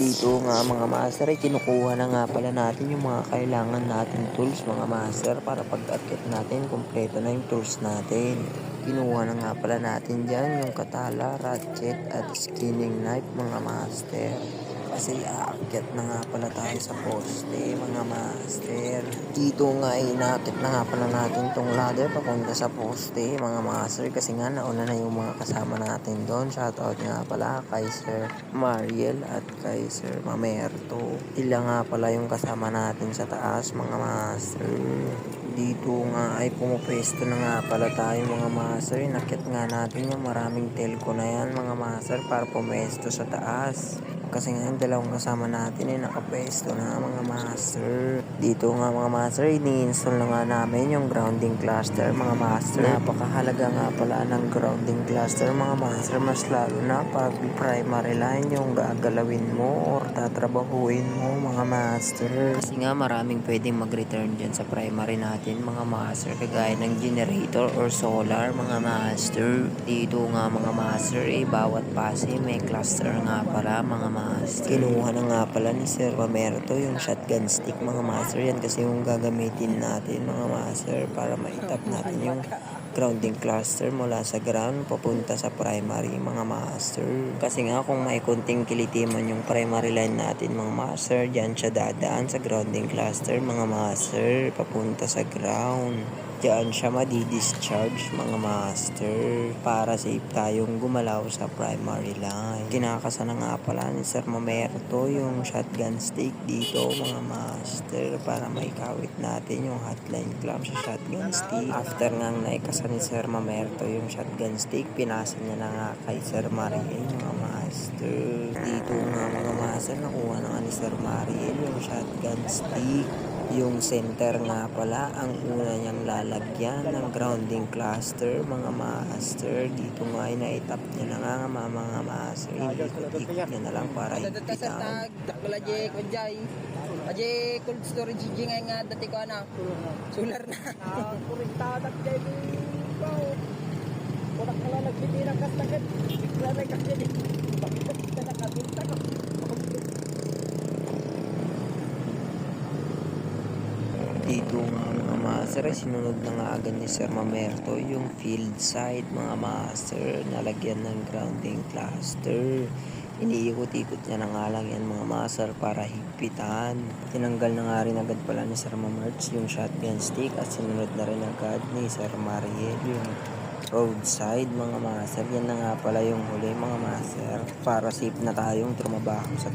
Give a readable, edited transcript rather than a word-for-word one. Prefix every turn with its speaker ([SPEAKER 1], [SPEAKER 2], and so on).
[SPEAKER 1] Dito nga mga master ay kinukuha na nga pala natin yung mga kailangan natin tools mga master para pag-akit natin kumpleto na yung tools natin. Kinuha na nga pala natin dyan yung katala, ratchet at skinning knife mga master. Kasi aakyat na nga pala tayo sa poste mga master. Dito nga ay inaakit na nga pala natin tong ladder papunta sa poste mga master. Kasi nga nauna na yung mga kasama natin doon. Shoutout nga pala kay Sir Mariel at kay Sir Mamerto. Sila nga pala yung kasama natin sa taas mga master. Dito nga ay pumupwesto na nga pala tayo mga master. Inakit nga natin yung maraming telco na yan mga master para pumwesto sa taas. Kasi nga yung dalawang kasama natin ay nakapwesto na mga master. Dito nga mga master, ini-install na nga namin yung grounding cluster mga master. Napakahalaga nga pala ng grounding cluster mga master. Mas lalo na pag primary line yung gagalawin mo or tatrabahuin mo mga master. Kasi nga maraming pwedeng mag-return dyan sa primary natin mga master. Kagaya ng generator or solar mga master. Dito nga mga master, bawat pase may cluster nga pala mga master. Kinuha na nga pala ni Sir Mamerto yung shotgun stick mga master. Yan kasi yung gagamitin natin mga master para maitap natin yung grounding cluster mula sa ground papunta sa primary mga master. Kasi nga kung may kunting kilitiman yung primary line natin mga master, dyan siya dadaan sa grounding cluster mga master papunta sa ground. Diyan siya madi-discharge mga master para safe tayong gumalaw sa primary line. Kinakasa na nga pala ni Sir Mamerto yung shotgun stick dito mga master para maikawit natin yung hotline clamp sa shotgun stick. After nga naikasa ni Sir Mamerto yung shotgun stick, pinasa niya na nga kay Sir Mariel mga master. Dito nga mga master, nakuha na nga ni Sir Mariel yung shotgun stick. Yung center nga pala ang una niyang lalagyan ng grounding cluster mga master. Dito nga ay naitap niya na nga mga master. Ikot-ikot niya na lang para ipitan.
[SPEAKER 2] Aje cold storage nga dati ko na solar na. Kuritadak jay ko. Kurak na nagbibira ka tagad. Bigla na kasi di. Bakit ka nakabinta ka?
[SPEAKER 1] Dito nga mga master, sinunod na nga agad ni Sir Mamerto yung field side mga master. Nalagyan ng grounding cluster. Iniikot-ikot niya na nga lang yan mga master para higpitan. Tinanggal na nga rin agad pala ni Sir Mamerts yung shotgun stick at sinunod na rin agad ni Sir Mariel yung roadside mga master. Yan na nga pala yung huli mga master para safe na tayong trumabaho sa